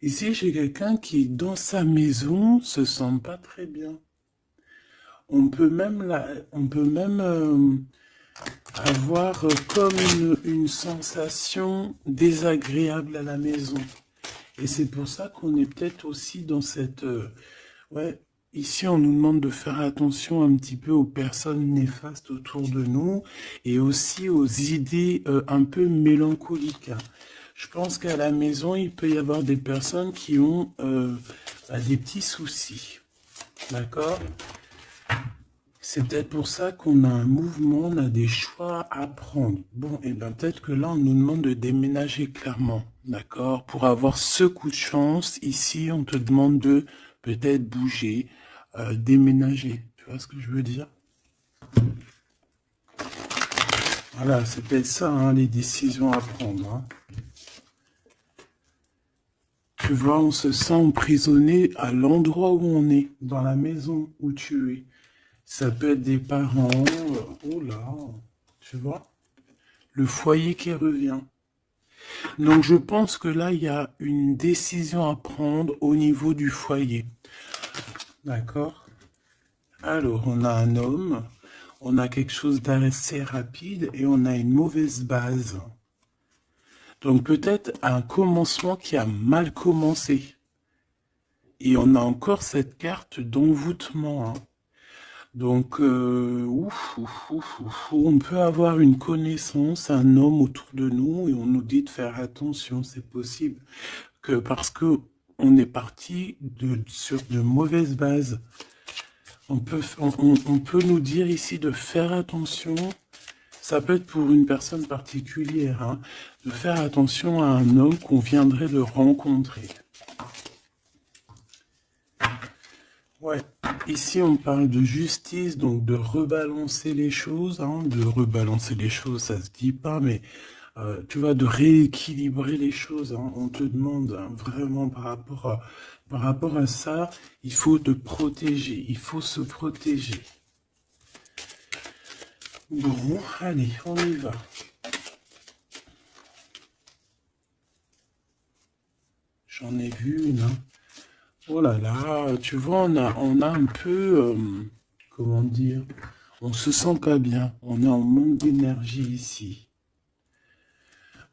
Ici, j'ai quelqu'un qui, dans sa maison, se sent pas très bien. On peut même avoir comme une sensation désagréable à la maison. Et c'est pour ça qu'on est peut-être aussi dans cette... ouais, ici on nous demande de faire attention un petit peu aux personnes néfastes autour de nous et aussi aux idées un peu mélancoliques, hein. Je pense qu'à la maison, il peut y avoir des personnes qui ont des petits soucis. D'accord? C'est peut-être pour ça qu'on a un mouvement, on a des choix à prendre. Bon, et bien peut-être que là, on nous demande de déménager clairement. D'accord? Pour avoir ce coup de chance, ici, on te demande de peut-être bouger, déménager. Tu vois ce que je veux dire? Voilà, c'est peut-être ça, hein, les décisions à prendre, hein. Tu vois, on se sent emprisonné à l'endroit où on est, dans la maison où tu es. Ça peut être des parents, oh là, tu vois, le foyer qui revient. Donc je pense que là, il y a une décision à prendre au niveau du foyer. D'accord? Alors, on a un homme, on a quelque chose d'assez rapide et on a une mauvaise base. Donc peut-être un commencement qui a mal commencé. Et on a encore cette carte d'envoûtement, hein. Donc, on peut avoir une connaissance, un homme autour de nous, et on nous dit de faire attention, c'est possible que parce que on est parti sur de mauvaises bases. On peut nous dire ici de faire attention, ça peut être pour une personne particulière, hein, de faire attention à un homme qu'on viendrait de rencontrer. Ouais, ici on parle de justice, donc de rebalancer les choses, hein, de rebalancer les choses, ça se dit pas, mais tu vois, de rééquilibrer les choses, hein. On te demande, hein, vraiment par rapport à ça, il faut te protéger, il faut se protéger. Bon, allez, on y va. J'en ai vu une, hein. Oh là là, tu vois, on a un peu, comment dire, on se sent pas bien, on est en manque d'énergie ici.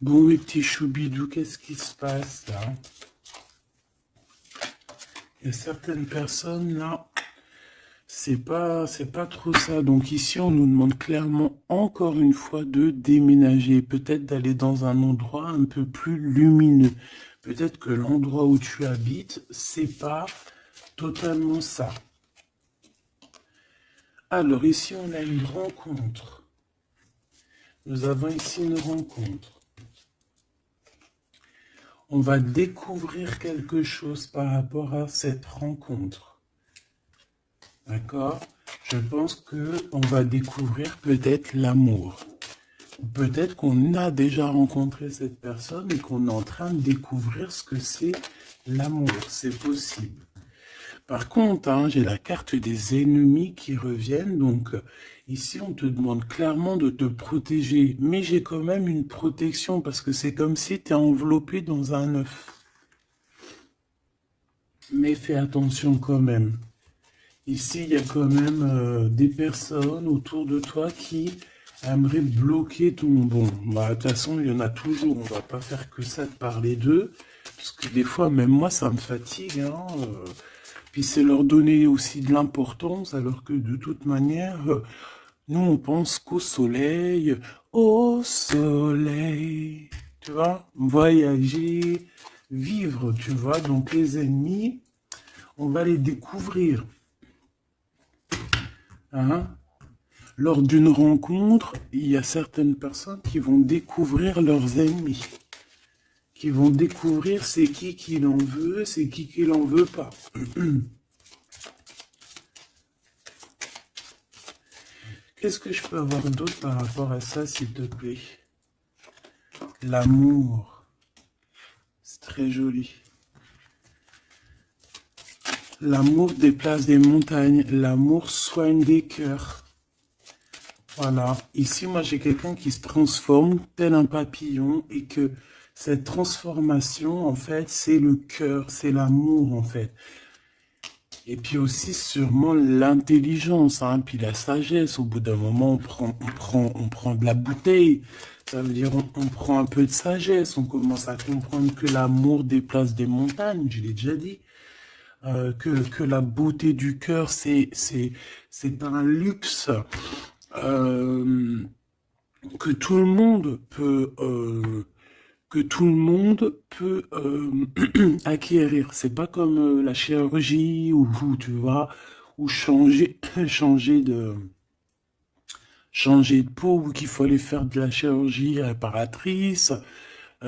Bon, mes petits choubidous, qu'est-ce qui se passe là? Il y a certaines personnes là, c'est pas trop ça. Donc ici, on nous demande clairement encore une fois de déménager, peut-être d'aller dans un endroit un peu plus lumineux. Peut-être que l'endroit où tu habites, c'est pas totalement ça. Alors ici, on a une rencontre. Nous avons ici une rencontre. On va découvrir quelque chose par rapport à cette rencontre. D'accord? Je pense que on va découvrir peut-être l'amour. Peut-être qu'on a déjà rencontré cette personne et qu'on est en train de découvrir ce que c'est l'amour. C'est possible. Par contre, hein, j'ai la carte des ennemis qui reviennent. Donc, ici, on te demande clairement de te protéger. Mais j'ai quand même une protection parce que c'est comme si tu es enveloppé dans un œuf. Mais fais attention quand même. Ici, il y a quand même des personnes autour de toi qui aimeraient bloquer ton... Bon, bah, de toute façon, il y en a toujours. On va pas faire que ça de parler d'eux. Parce que des fois, même moi, ça me fatigue, hein. Puis c'est leur donner aussi de l'importance, alors que de toute manière, nous, on pense qu'au soleil, au soleil. Tu vois, voyager, vivre, tu vois. Donc les ennemis, on va les découvrir, hein. Lors d'une rencontre, il y a certaines personnes qui vont découvrir leurs ennemis, qui vont découvrir c'est qui l'en veut, c'est qui l'en veut pas. Qu'est-ce que je peux avoir d'autre par rapport à ça, s'il te plaît? L'amour, c'est très joli. L'amour déplace des montagnes, l'amour soigne des cœurs. Voilà. Ici, moi, j'ai quelqu'un qui se transforme tel un papillon et que Cette transformation, en fait, c'est le cœur, c'est l'amour, en fait. Et puis aussi sûrement l'intelligence, hein, puis la sagesse. Au bout d'un moment, on prend de la bouteille. Ça veut dire on prend un peu de sagesse. On commence à comprendre que l'amour déplace des montagnes. Je l'ai déjà dit. Que la beauté du cœur, c'est un luxe euh, que tout le monde peut acquérir. C'est pas comme la chirurgie ou tu vois, ou changer de peau ou qu'il faut aller faire de la chirurgie réparatrice,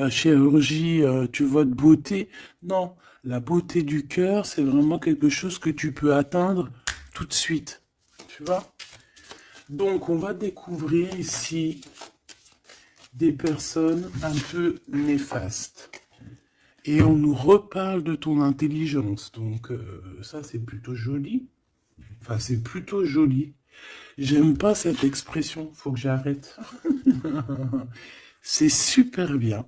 chirurgie, tu vois, de beauté. Non, la beauté du cœur, c'est vraiment quelque chose que tu peux atteindre tout de suite. Tu vois? Donc, on va découvrir ici des personnes un peu néfastes. Et on nous reparle de ton intelligence. Donc, ça, c'est plutôt joli. Enfin, c'est plutôt joli. J'aime pas cette expression. Faut que j'arrête. C'est super bien.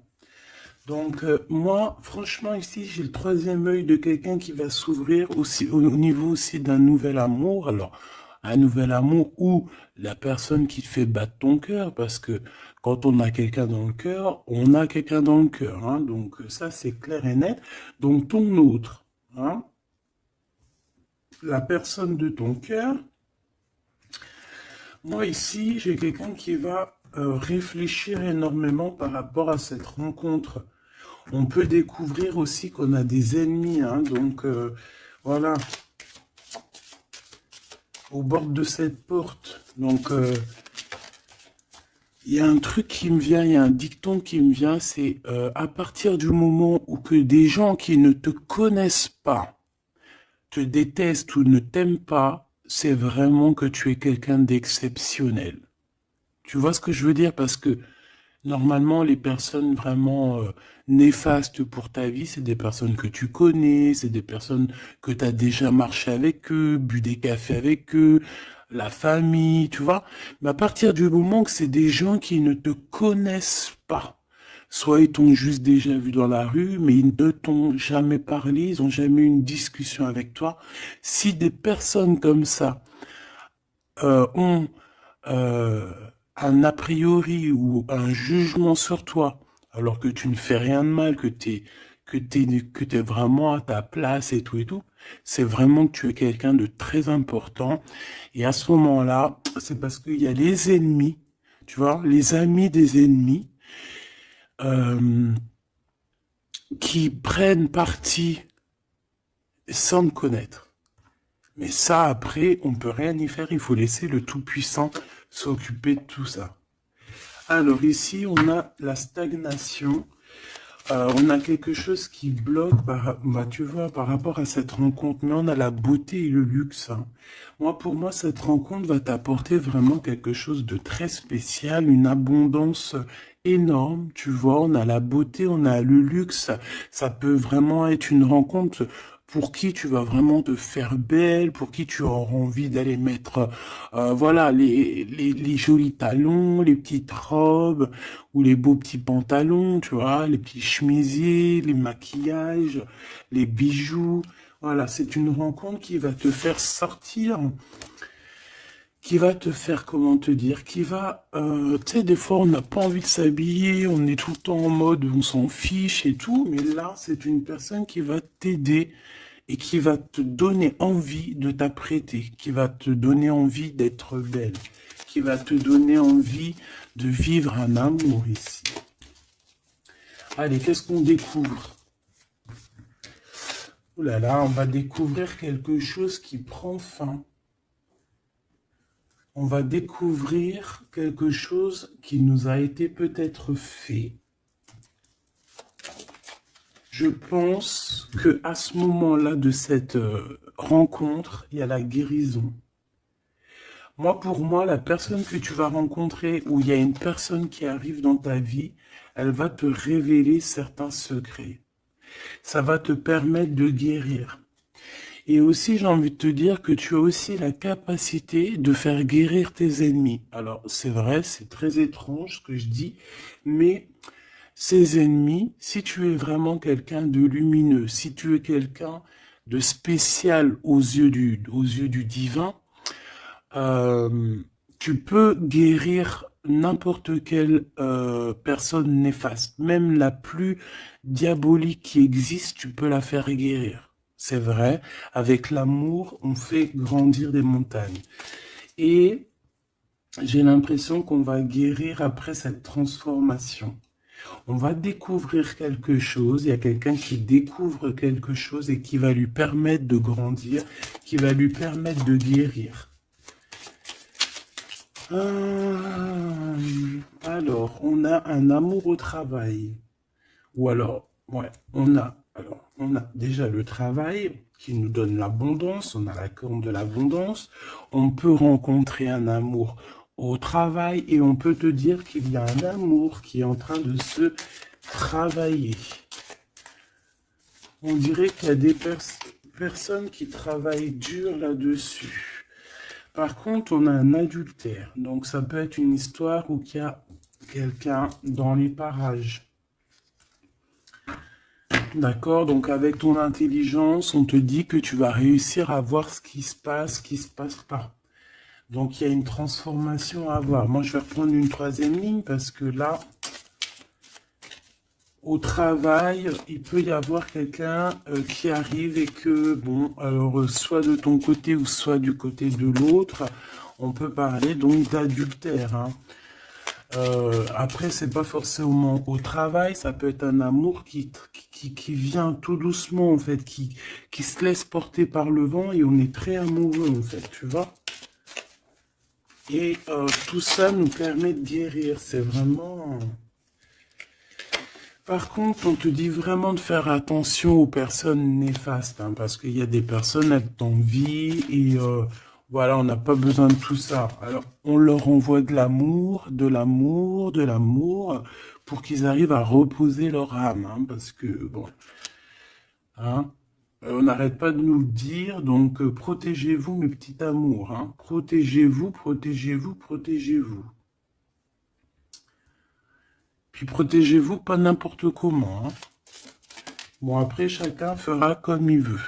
Donc, moi, franchement, ici, j'ai le troisième œil de quelqu'un qui va s'ouvrir aussi au niveau aussi d'un nouvel amour. Alors, un nouvel amour ou la personne qui te fait battre ton cœur, parce que quand on a quelqu'un dans le cœur, on a quelqu'un dans le cœur, hein. Donc, ça, c'est clair et net. Donc, ton autre, hein, la personne de ton cœur, moi, ici, j'ai quelqu'un qui va réfléchir énormément par rapport à cette rencontre. On peut découvrir aussi qu'on a des ennemis, hein, donc voilà, au bord de cette porte. Donc il y a un truc qui me vient, il y a un dicton qui me vient, c'est à partir du moment où que des gens qui ne te connaissent pas te détestent ou ne t'aiment pas, c'est vraiment que tu es quelqu'un d'exceptionnel. Tu vois ce que je veux dire? Parce que normalement, les personnes vraiment néfastes pour ta vie, c'est des personnes que tu connais, c'est des personnes que tu as déjà marché avec eux, bu des cafés avec eux, la famille, tu vois. Mais à partir du moment que c'est des gens qui ne te connaissent pas, soit ils t'ont juste déjà vu dans la rue, mais ils ne t'ont jamais parlé, ils n'ont jamais eu une discussion avec toi. Si des personnes comme ça ont euh, un a priori ou un jugement sur toi, alors que tu ne fais rien de mal, que t'es vraiment à ta place et tout, c'est vraiment que tu es quelqu'un de très important. Et à ce moment-là, c'est parce qu'il y a les ennemis, tu vois, les amis des ennemis, euh, qui prennent parti sans te connaître. Mais ça, après, on peut rien y faire. Il faut laisser le Tout-Puissant s'occuper de tout ça. Alors ici, on a la stagnation. On a quelque chose qui bloque, bah, tu vois, par rapport à cette rencontre. Mais on a la beauté et le luxe, hein. Moi, pour moi, cette rencontre va t'apporter vraiment quelque chose de très spécial, une abondance énorme. Tu vois, on a la beauté, on a le luxe. Ça peut vraiment être une rencontre pour qui tu vas vraiment te faire belle, pour qui tu auras envie d'aller mettre, voilà, les jolis talons, les petites robes ou les beaux petits pantalons, tu vois, les petits chemisiers, les maquillages, les bijoux. Voilà, c'est une rencontre qui va te faire sortir, qui va te faire, comment te dire, qui va, tu sais, des fois on n'a pas envie de s'habiller, on est tout le temps en mode, on s'en fiche et tout, mais là, c'est une personne qui va t'aider et qui va te donner envie de t'apprêter, qui va te donner envie d'être belle, qui va te donner envie de vivre un amour ici. Allez, qu'est-ce qu'on découvre? Ouh là là, on va découvrir quelque chose qui prend fin. On va découvrir quelque chose qui nous a été peut-être fait. Je pense que à ce moment-là de cette rencontre, il y a la guérison. Moi, pour moi, la personne que tu vas rencontrer, ou il y a une personne qui arrive dans ta vie, elle va te révéler certains secrets. Ça va te permettre de guérir. Et aussi, j'ai envie de te dire que tu as aussi la capacité de faire guérir tes ennemis. Alors, c'est vrai, c'est très étrange ce que je dis, mais ses ennemis, si tu es vraiment quelqu'un de lumineux, si tu es quelqu'un de spécial aux yeux du divin, euh, tu peux guérir n'importe quelle personne néfaste, même la plus diabolique qui existe, tu peux la faire guérir. C'est vrai, avec l'amour, on fait grandir des montagnes. Et j'ai l'impression qu'on va guérir après cette transformation. On va découvrir quelque chose, il y a quelqu'un qui découvre quelque chose et qui va lui permettre de grandir, qui va lui permettre de guérir. Alors, on a un amour au travail. Ou alors, ouais, on a déjà le travail qui nous donne l'abondance, on a la corne de l'abondance. On peut rencontrer un amour au travail et on peut te dire qu'il y a un amour qui est en train de se travailler. On dirait qu'il y a des personnes qui travaillent dur là-dessus. Par contre, on a un adultère. Donc, ça peut être une histoire où il y a quelqu'un dans les parages. D'accord? Donc, avec ton intelligence, on te dit que tu vas réussir à voir ce qui se passe pas. Donc, il y a une transformation à voir. Moi, je vais reprendre une troisième ligne parce que là, au travail, il peut y avoir quelqu'un qui arrive et que, bon, alors, soit de ton côté ou soit du côté de l'autre, on peut parler donc d'adultère, hein. Après, c'est pas forcément au travail, ça peut être un amour qui vient tout doucement, en fait, qui se laisse porter par le vent et on est très amoureux, en fait, tu vois. Et tout ça nous permet de guérir, c'est vraiment... Par contre, on te dit vraiment de faire attention aux personnes néfastes, hein, parce qu'il y a des personnes, elles t'envient et voilà, on n'a pas besoin de tout ça. Alors, on leur envoie de l'amour, de l'amour, de l'amour, pour qu'ils arrivent à reposer leur âme, hein, parce que, bon, hein, on n'arrête pas de nous le dire, donc protégez-vous, mes petits amours, hein, protégez-vous, protégez-vous, protégez-vous. Puis protégez-vous pas n'importe comment, hein. Bon, après, chacun fera comme il veut.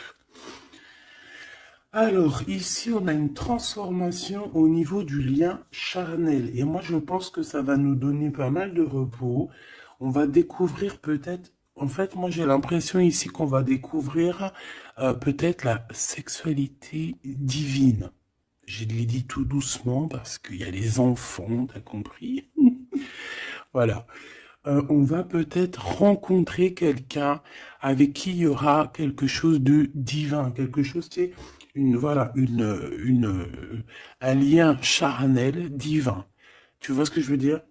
Alors, ici, on a une transformation au niveau du lien charnel. Et moi, je pense que ça va nous donner pas mal de repos. On va découvrir peut-être... En fait, moi, j'ai l'impression ici qu'on va découvrir peut-être la sexualité divine. Je l'ai dit tout doucement parce qu'il y a les enfants, t'as compris? Voilà. On va peut-être rencontrer quelqu'un avec qui il y aura quelque chose de divin, quelque chose, tu sais, un lien charnel divin. Tu vois ce que je veux dire?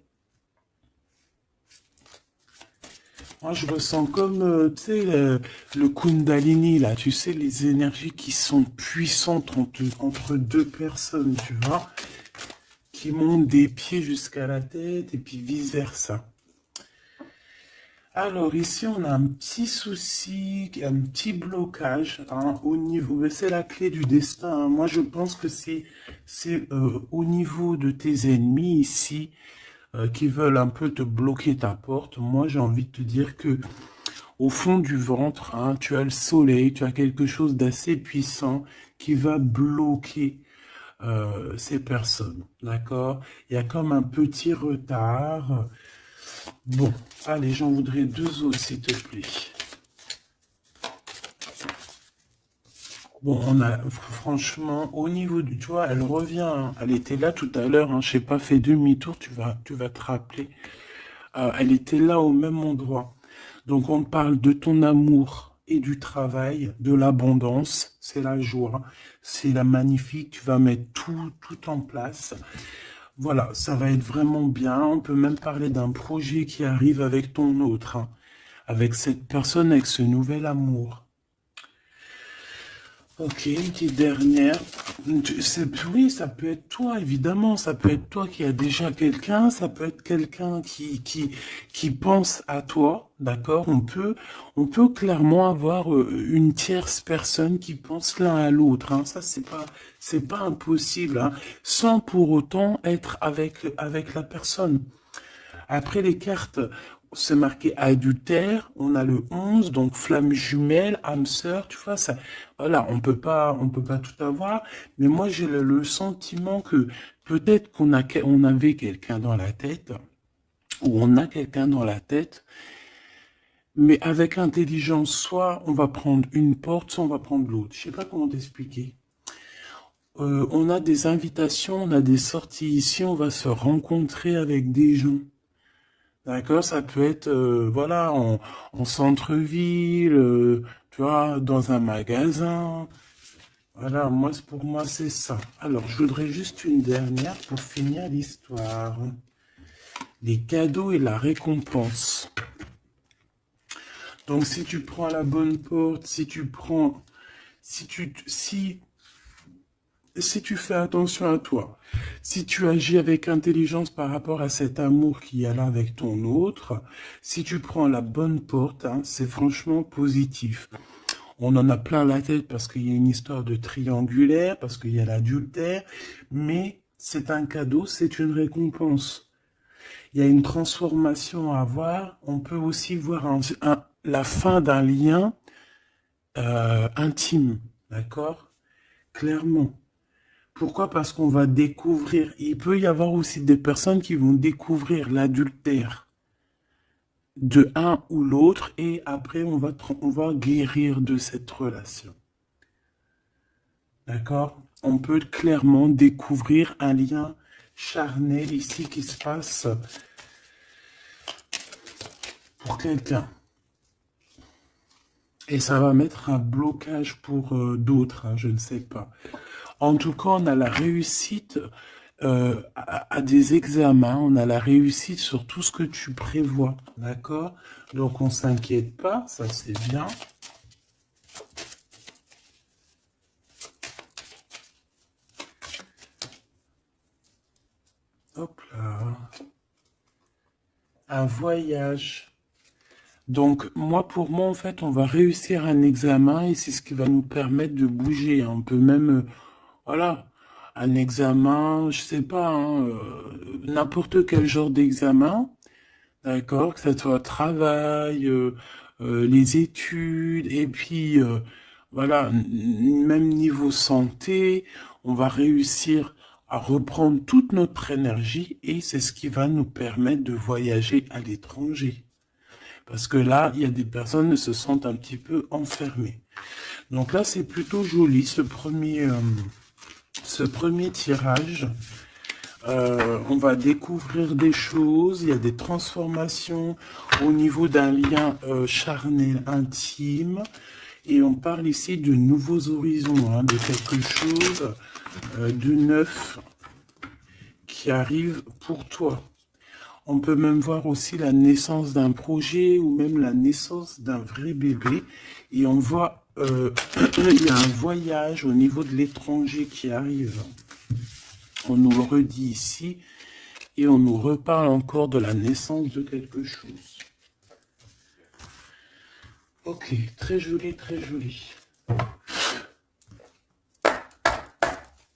Moi, je ressens comme, tu sais, le Kundalini, là, tu sais, les énergies qui sont puissantes entre deux personnes, tu vois, qui montent des pieds jusqu'à la tête et puis vice-versa. Alors ici, on a un petit souci, un petit blocage, hein, au niveau, c'est la clé du destin, hein. Moi, je pense que c'est au niveau de tes ennemis ici qui veulent un peu te bloquer ta porte. Moi, j'ai envie de te dire que au fond du ventre, hein, tu as le soleil, tu as quelque chose d'assez puissant qui va bloquer ces personnes, d'accord? Il y a comme un petit retard. Bon, allez, j'en voudrais deux autres, s'il te plaît. Bon, on a, franchement, au niveau du, tu vois, elle revient, hein. Elle était là tout à l'heure, hein, je sais pas, fais demi-tour, tu vas te rappeler. Elle était là au même endroit. Donc, on parle de ton amour et du travail, de l'abondance, c'est la joie, c'est la magnifique, tu vas mettre tout en place. Voilà, ça va être vraiment bien. On peut même parler d'un projet qui arrive avec ton autre, hein, avec cette personne, avec ce nouvel amour. Ok, une petite dernière. Oui, ça peut être toi, évidemment. Ça peut être toi qui as déjà quelqu'un. Ça peut être quelqu'un qui pense à toi. D'accord? On peut clairement avoir une tierce personne qui pense l'un à l'autre, hein. Ça, c'est pas impossible, hein, sans pour autant être avec la personne. Après les cartes, c'est marqué adultère, on a le 11, donc flamme jumelle, âme sœur, tu vois, ça, voilà, on peut pas tout avoir, mais moi j'ai le sentiment que peut-être on avait quelqu'un dans la tête, ou on a quelqu'un dans la tête, mais avec intelligence, soit on va prendre une porte, soit on va prendre l'autre. Je sais pas comment t'expliquer. On a des invitations, on a des sorties ici, on va se rencontrer avec des gens. D'accord, ça peut être, voilà, en centre-ville, tu vois, dans un magasin. Voilà, pour moi, c'est ça. Alors, je voudrais juste une dernière pour finir l'histoire. Les cadeaux et la récompense. Donc, si tu prends la bonne porte, si tu fais attention à toi, si tu agis avec intelligence par rapport à cet amour qu'il y a là avec ton autre, si tu prends la bonne porte, hein, c'est franchement positif. On en a plein la tête parce qu'il y a une histoire de triangulaire, parce qu'il y a l'adultère, mais c'est un cadeau, c'est une récompense. Il y a une transformation à avoir. On peut aussi voir la fin d'un lien intime, d'accord? Clairement. Pourquoi? Parce qu'on va découvrir. Il peut y avoir aussi des personnes qui vont découvrir l'adultère de un ou l'autre et après on va guérir de cette relation. D'accord? On peut clairement découvrir un lien charnel ici qui se passe pour quelqu'un. Et ça va mettre un blocage pour d'autres, hein, je ne sais pas. En tout cas, on a la réussite à des examens, on a la réussite sur tout ce que tu prévois, d'accord? Donc on s'inquiète pas, ça c'est bien. Hop là. Un voyage. Donc moi, pour moi, en fait, on va réussir un examen et c'est ce qui va nous permettre de bouger. On peut même, voilà, un examen, je sais pas, hein, n'importe quel genre d'examen. D'accord, que ça soit travail, les études, et puis voilà, même niveau santé, on va réussir à reprendre toute notre énergie et c'est ce qui va nous permettre de voyager à l'étranger. Parce que là, il y a des personnes qui se sentent un petit peu enfermées. Donc là, c'est plutôt joli ce premier tirage. On va découvrir des choses, il y a des transformations au niveau d'un lien charnel intime. Et on parle ici de nouveaux horizons, hein, de quelque chose de neuf qui arrive pour toi. On peut même voir aussi la naissance d'un projet ou même la naissance d'un vrai bébé. Et on voit, il y a un voyage au niveau de l'étranger qui arrive. On nous le redit ici et on nous reparle encore de la naissance de quelque chose. Ok, très joli, très joli.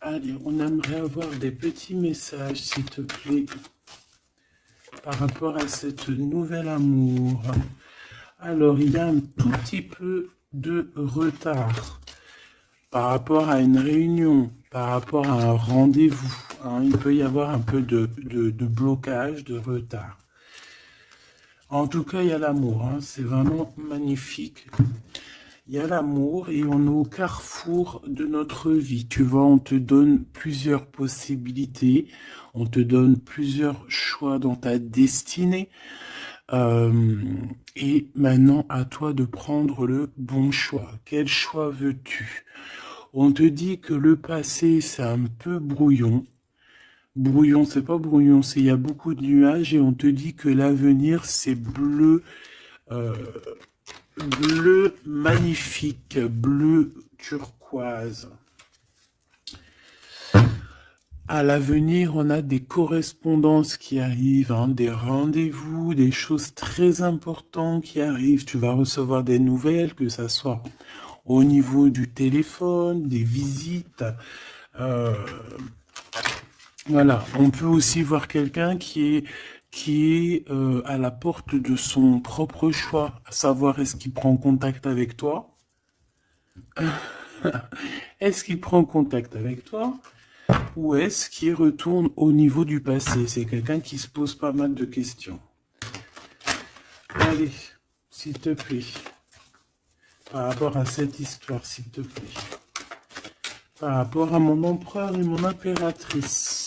Allez, on aimerait avoir des petits messages, s'il te plaît, par rapport à cette nouvel amour. Alors, il y a un tout petit peu de retard par rapport à une réunion, par rapport à un rendez-vous. Hein, il peut y avoir un peu de blocage, de retard. En tout cas, il y a l'amour. Hein, c'est vraiment magnifique. Il y a l'amour et on est au carrefour de notre vie. Tu vois, on te donne plusieurs possibilités. On te donne plusieurs choix dans ta destinée. Et maintenant, à toi de prendre le bon choix. Quel choix veux-tu? On te dit que le passé, c'est un peu brouillon. Brouillon, c'est pas brouillon, c'est il y a beaucoup de nuages et on te dit que l'avenir, c'est bleu, bleu magnifique, bleu turquoise. À l'avenir, on a des correspondances qui arrivent, hein, des rendez-vous, des choses très importantes qui arrivent. Tu vas recevoir des nouvelles, que ça soit au niveau du téléphone, des visites. Voilà, on peut aussi voir quelqu'un qui qui est à la porte de son propre choix, à savoir est-ce qu'il prend contact avec toi? Est-ce qu'il prend contact avec toi? Ou est-ce qu'il retourne au niveau du passé? C'est quelqu'un qui se pose pas mal de questions. Allez, s'il te plaît, par rapport à cette histoire, s'il te plaît, par rapport à mon empereur et mon impératrice.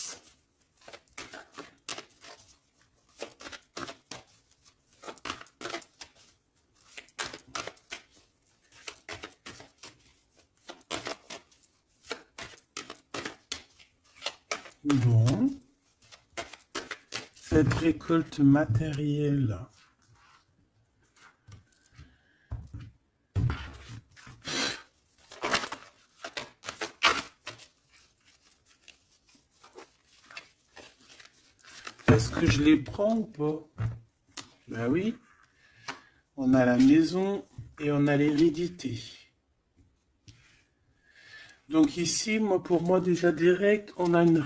Bon, cette récolte matérielle. Est-ce que je les prends ou pas? Ben oui, on a la maison et on a l'hérédité. Donc ici, pour moi déjà direct, on a une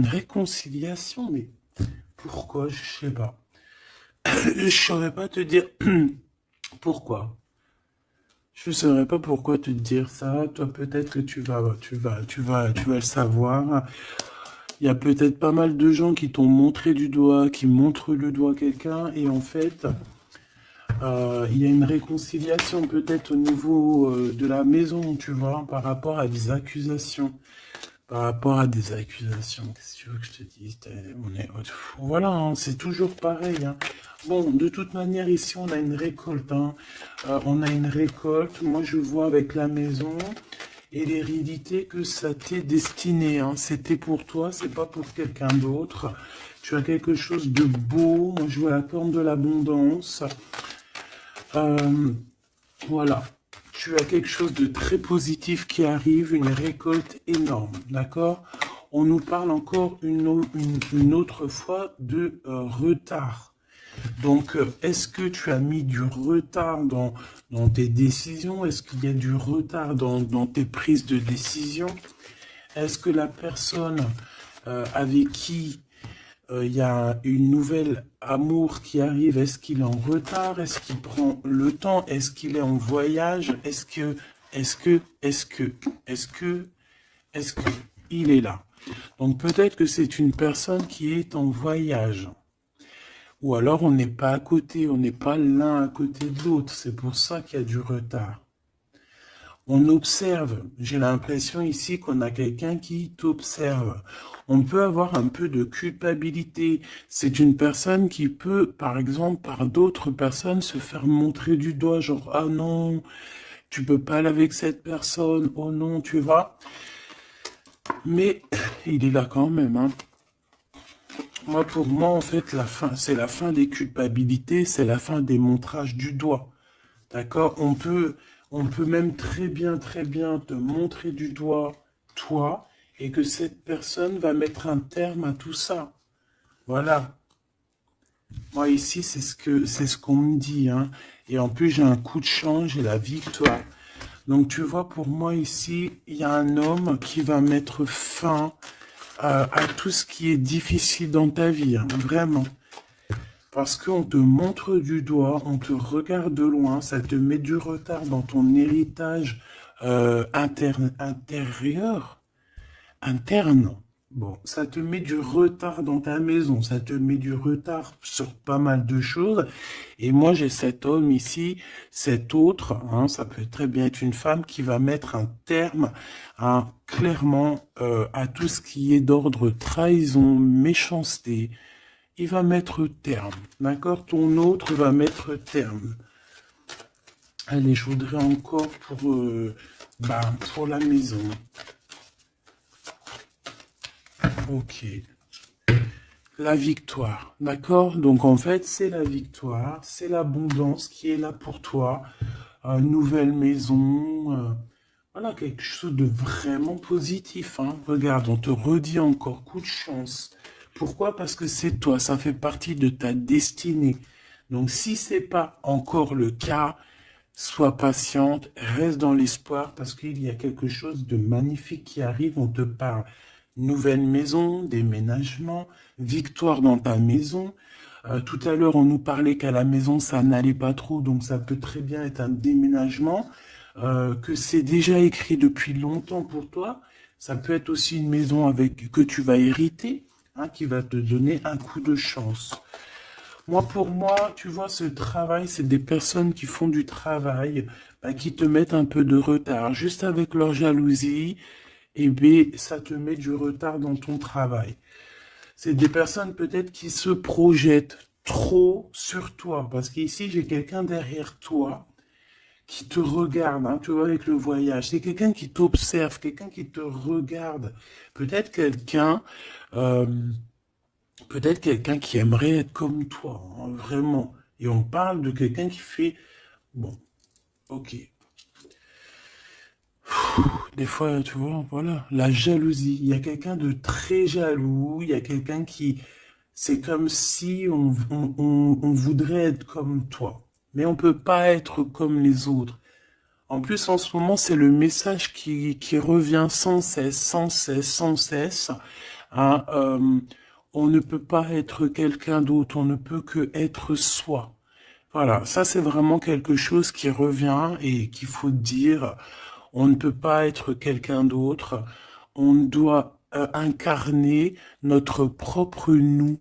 réconciliation, mais pourquoi? Je sais pas. Je saurais pas te dire pourquoi. Je saurais pas pourquoi te dire ça. Toi, peut-être que tu vas le savoir. Il y a peut-être pas mal de gens qui t'ont montré du doigt, qui montrent le doigt à quelqu'un, et en fait, il y a une réconciliation peut-être au niveau de la maison, tu vois, par rapport à des accusations. Par rapport à des accusations, qu'est-ce que tu veux que je te dise? Voilà, hein, c'est toujours pareil. Hein. Bon, de toute manière, ici, on a une récolte. Hein. On a une récolte. Moi, je vois avec la maison et l'hérédité que ça t'est destiné. Hein. C'était pour toi, c'est pas pour quelqu'un d'autre. Tu as quelque chose de beau. Moi, je vois la corne de l'abondance. Voilà. Tu as quelque chose de très positif qui arrive, une récolte énorme, d'accord? On nous parle encore une autre fois de retard. Donc, est-ce que tu as mis du retard dans tes décisions? Est-ce qu'il y a du retard dans tes prises de décision? Est-ce que la personne avec qui il y a une nouvelle amour qui arrive, est-ce qu'il est en retard? Est-ce qu'il prend le temps? Est-ce qu'il est en voyage? Est-ce que il est là? Donc peut-être que c'est une personne qui est en voyage. Ou alors on n'est pas à côté, on n'est pas l'un à côté de l'autre. C'est pour ça qu'il y a du retard. On observe. J'ai l'impression ici qu'on a quelqu'un qui t'observe. On peut avoir un peu de culpabilité. C'est une personne qui peut, par exemple, par d'autres personnes, se faire montrer du doigt, genre, ah non, tu peux pas aller avec cette personne, oh non, tu vois. Mais il est là quand même, hein. Moi, pour moi, en fait, la fin, c'est la fin des culpabilités, c'est la fin des montrages du doigt. D'accord? On peut même très bien te montrer du doigt, toi, et que cette personne va mettre un terme à tout ça. Voilà. Moi, ici, c'est ce qu'on me dit, hein. Et en plus, j'ai un coup de chance, j'ai la victoire. Donc, tu vois, pour moi, ici, il y a un homme qui va mettre fin à tout ce qui est difficile dans ta vie, hein, vraiment. Parce qu'on te montre du doigt, on te regarde de loin, ça te met du retard dans ton héritage interne. Bon, ça te met du retard dans ta maison, ça te met du retard sur pas mal de choses. Et moi, j'ai cet homme ici, cet autre, hein, ça peut très bien être une femme qui va mettre un terme clairement à tout ce qui est d'ordre trahison, méchanceté. Il va mettre terme, d'accord? Ton autre va mettre terme. Allez, je voudrais encore pour la maison. Ok. La victoire, d'accord? Donc en fait, c'est la victoire, c'est l'abondance qui est là pour toi. Nouvelle maison, voilà, quelque chose de vraiment positif. Hein. Regarde, on te redit encore coup de chance. Pourquoi? Parce que c'est toi, ça fait partie de ta destinée. Donc si c'est pas encore le cas, sois patiente, reste dans l'espoir parce qu'il y a quelque chose de magnifique qui arrive, on te parle Nouvelle maison, déménagement, victoire dans ta maison. Tout à l'heure, on nous parlait qu'à la maison, ça n'allait pas trop, donc ça peut très bien être un déménagement, que c'est déjà écrit depuis longtemps pour toi. Ça peut être aussi une maison avec que tu vas hériter, hein, qui va te donner un coup de chance. Moi, pour moi, tu vois, ce travail, c'est des personnes qui font du travail, bah, qui te mettent un peu de retard. Juste avec leur jalousie, et B, ça te met du retard dans ton travail. C'est des personnes peut-être qui se projettent trop sur toi. Parce qu'ici, j'ai quelqu'un derrière toi qui te regarde, hein, tu vois, avec le voyage. C'est quelqu'un qui t'observe, quelqu'un qui te regarde. Peut-être quelqu'un, euh, peut-être quelqu'un qui aimerait être comme toi, hein, vraiment. Et on parle de quelqu'un qui fait, bon, ok. Des fois, tu vois, voilà, la jalousie. Il y a quelqu'un de très jaloux, il y a quelqu'un qui, c'est comme si on voudrait être comme toi, mais on peut pas être comme les autres. En plus, en ce moment, c'est le message qui revient sans cesse, sans cesse, sans cesse. Hein, on ne peut pas être quelqu'un d'autre, on ne peut que être soi. Voilà, ça c'est vraiment quelque chose qui revient et qu'il faut dire. On ne peut pas être quelqu'un d'autre. On doit incarner notre propre nous.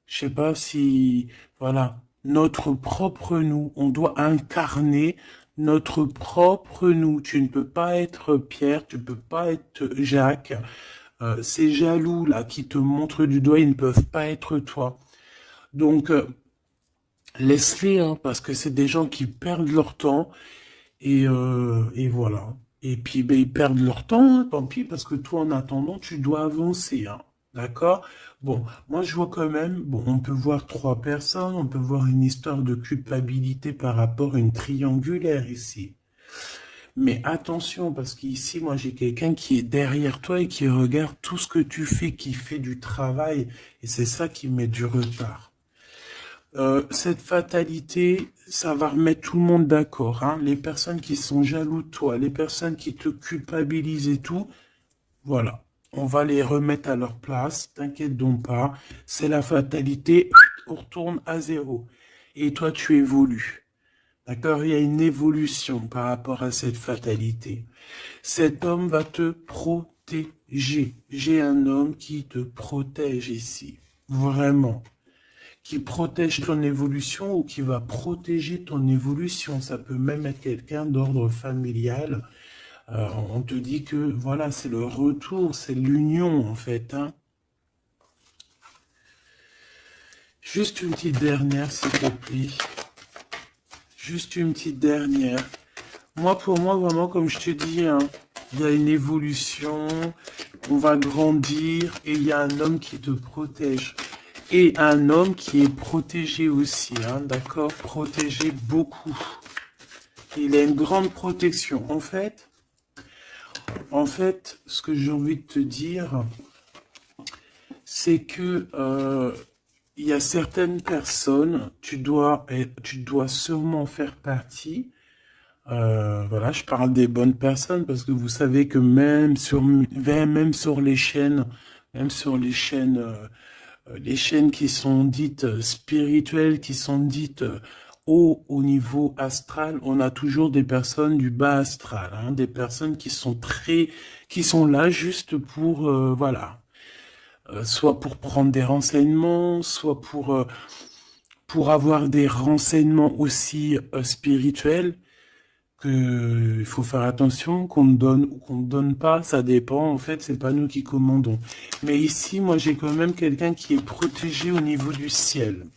Je sais pas si, voilà, notre propre nous. On doit incarner notre propre nous. Tu ne peux pas être Pierre, tu ne peux pas être Jacques. Ces jaloux là qui te montrent du doigt, ils ne peuvent pas être toi. Donc laisse-les, hein, parce que c'est des gens qui perdent leur temps et voilà. Et puis, ben, ils perdent leur temps, hein, tant pis, parce que toi, en attendant, tu dois avancer, hein. D'accord? Bon, moi, je vois quand même, bon, on peut voir trois personnes, on peut voir une histoire de culpabilité par rapport à une triangulaire ici. Mais attention, parce qu'ici, moi, j'ai quelqu'un qui est derrière toi et qui regarde tout ce que tu fais, qui fait du travail, et c'est ça qui met du retard. Cette fatalité, ça va remettre tout le monde d'accord, hein. Les personnes qui sont jaloux de toi, les personnes qui te culpabilisent et tout, voilà. On va les remettre à leur place, t'inquiète donc pas. C'est la fatalité, on retourne à zéro. Et toi, tu évolues. D'accord? Il y a une évolution par rapport à cette fatalité. Cet homme va te protéger. J'ai un homme qui te protège ici. Vraiment, qui protège ton évolution ou qui va protéger ton évolution. Ça peut même être quelqu'un d'ordre familial. On te dit que voilà, c'est le retour, c'est l'union en fait, hein. Juste une petite dernière, s'il te plaît. Juste une petite dernière. Moi, pour moi, vraiment, comme je te dis, hein, il y a une évolution, on va grandir et il y a un homme qui te protège. Et un homme qui est protégé aussi, hein, d'accord? Protégé beaucoup. Il a une grande protection. En fait, ce que j'ai envie de te dire, c'est que il y a certaines personnes, tu dois sûrement faire partie. Voilà, je parle des bonnes personnes parce que vous savez que même sur les chaînes, même sur les chaînes qui sont dites spirituelles, qui sont dites haut au niveau astral, on a toujours des personnes du bas astral, hein, des personnes qui sont là juste pour, voilà, soit pour prendre des renseignements, soit pour avoir des renseignements aussi spirituels que il faut faire attention qu'on me donne ou qu'on ne donne pas, ça dépend, en fait, c'est pas nous qui commandons. Mais ici, moi, j'ai quand même quelqu'un qui est protégé au niveau du ciel.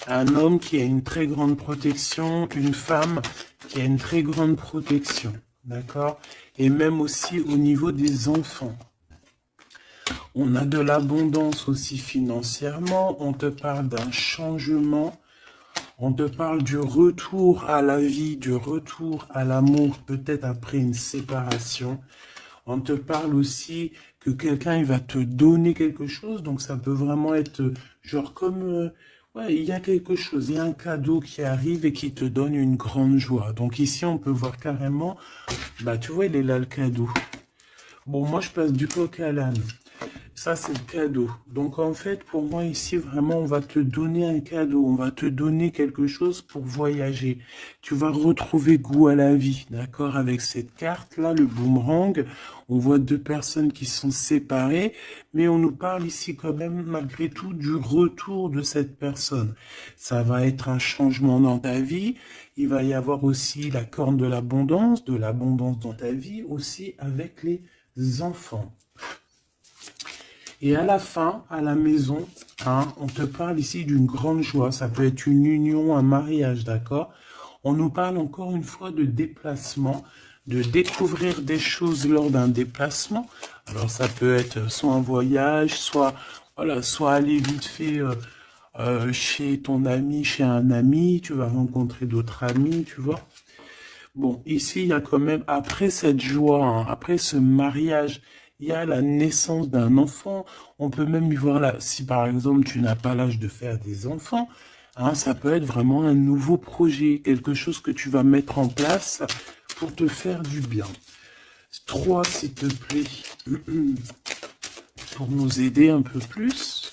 Un homme qui a une très grande protection, une femme qui a une très grande protection, d'accord? Et même aussi au niveau des enfants. On a de l'abondance aussi financièrement, on te parle d'un changement. On te parle du retour à la vie, du retour à l'amour, peut-être après une séparation. On te parle aussi que quelqu'un il va te donner quelque chose, donc ça peut vraiment être genre comme ouais, il y a quelque chose, il y a un cadeau qui arrive et qui te donne une grande joie. Donc ici on peut voir carrément, bah tu vois il est là le cadeau. Bon moi je passe du coq à l'âne. Ça, c'est le cadeau. Donc, en fait, pour moi, ici, vraiment, on va te donner un cadeau. On va te donner quelque chose pour voyager. Tu vas retrouver goût à la vie, d'accord? Avec cette carte-là, le boomerang, on voit deux personnes qui sont séparées, mais on nous parle ici quand même, malgré tout, du retour de cette personne. Ça va être un changement dans ta vie. Il va y avoir aussi la corne de l'abondance dans ta vie, aussi avec les enfants. Et à la fin, à la maison, hein, on te parle ici d'une grande joie. Ça peut être une union, un mariage, d'accord? On nous parle encore une fois de déplacement, de découvrir des choses lors d'un déplacement. Alors ça peut être soit un voyage, soit voilà, soit aller vite fait chez ton ami, chez un ami. Tu vas rencontrer d'autres amis, tu vois. Bon, ici, il y a quand même, après cette joie, hein, après ce mariage, il y a la naissance d'un enfant. On peut même y voir là, si par exemple tu n'as pas l'âge de faire des enfants, hein, ça peut être vraiment un nouveau projet, quelque chose que tu vas mettre en place pour te faire du bien. 3, s'il te plaît, pour nous aider un peu plus.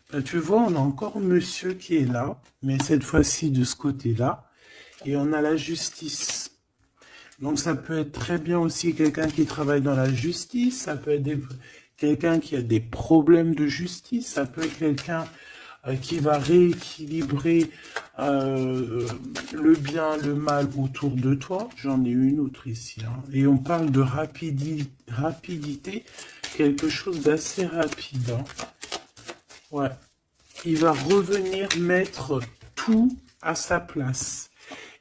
Ben, tu vois, on a encore monsieur qui est là, mais cette fois-ci de ce côté-là. Et on a la justice. Donc ça peut être très bien aussi quelqu'un qui travaille dans la justice, ça peut être quelqu'un qui a des problèmes de justice, ça peut être quelqu'un qui va rééquilibrer le bien, le mal autour de toi. J'en ai une autre ici. Hein. Et on parle de rapidité, quelque chose d'assez rapide. Hein. Ouais. Il va revenir mettre tout à sa place.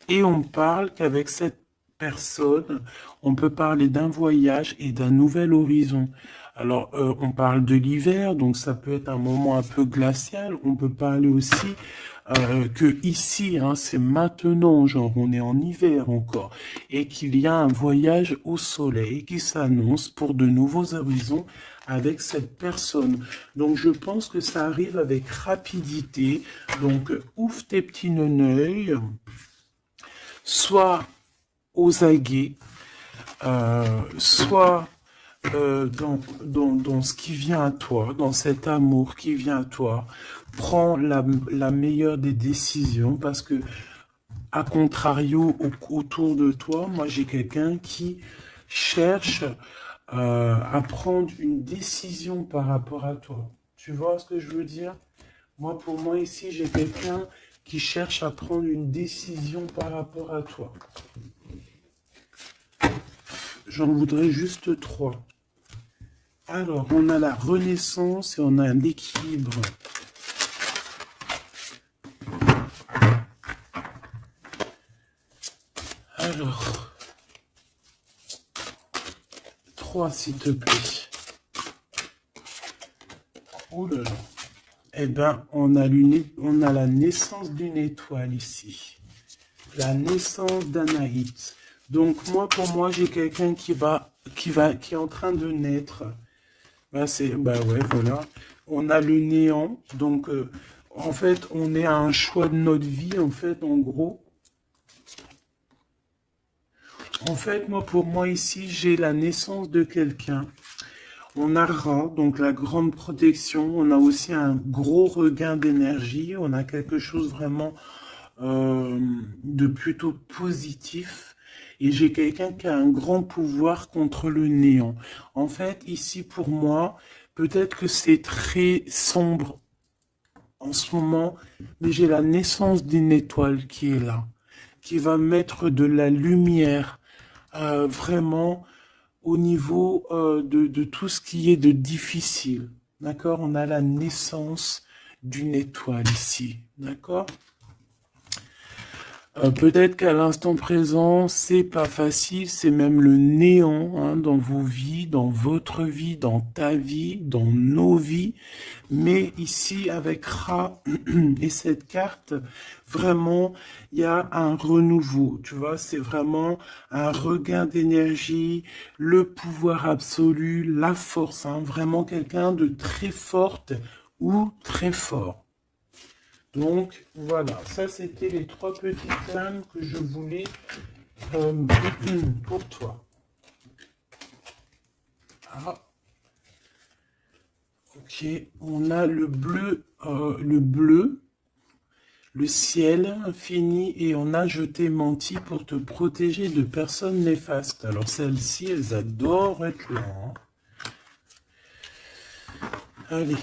Et on parle qu'avec cette personne, on peut parler d'un voyage et d'un nouvel horizon. Alors, on parle de l'hiver, donc ça peut être un moment un peu glacial. On peut parler aussi que ici, hein, c'est maintenant, genre on est en hiver encore, et qu'il y a un voyage au soleil qui s'annonce pour de nouveaux horizons avec cette personne. Donc je pense que ça arrive avec rapidité. Donc ouvre tes petits neneuils, soit aux aguets, soit dans ce qui vient à toi, dans cet amour qui vient à toi. Prends la meilleure des décisions parce que, à contrario, autour de toi, moi j'ai quelqu'un qui cherche à prendre une décision par rapport à toi. Tu vois ce que je veux dire? Moi, pour moi, ici, j'ai quelqu'un qui cherche à prendre une décision par rapport à toi. J'en voudrais juste 3. Alors, on a la renaissance et on a l'équilibre. Alors, 3, s'il te plaît. Oh là là. Eh bien, on a la naissance d'une étoile ici. La naissance d'Anaït. Donc, pour moi, j'ai quelqu'un qui est en train de naître. Ouais, voilà. On a le néant. Donc, en fait, on est à un choix de notre vie, en fait, en gros. En fait, pour moi, ici, j'ai la naissance de quelqu'un. On a Ra, donc la grande protection. On a aussi un gros regain d'énergie. On a quelque chose vraiment de plutôt positif. Et j'ai quelqu'un qui a un grand pouvoir contre le néant. En fait, ici, pour moi, peut-être que c'est très sombre en ce moment, mais j'ai la naissance d'une étoile qui est là, qui va mettre de la lumière vraiment au niveau de tout ce qui est de difficile. D'accord? On a la naissance d'une étoile ici. D'accord? Peut-être qu'à l'instant présent, c'est pas facile, c'est même le néant hein, dans vos vies, dans votre vie, dans ta vie, dans nos vies. Mais ici, avec Ra et cette carte, vraiment, il y a un renouveau. Tu vois, c'est vraiment un regain d'énergie, le pouvoir absolu, la force. Hein, vraiment quelqu'un de très forte ou très fort. Donc, voilà, ça c'était les 3 petites flammes que je voulais pour toi. Ah, ok, on a le ciel infini et on a je t'ai menti pour te protéger de personnes néfastes. Alors celles-ci, elles adorent être là. Hein. Allez.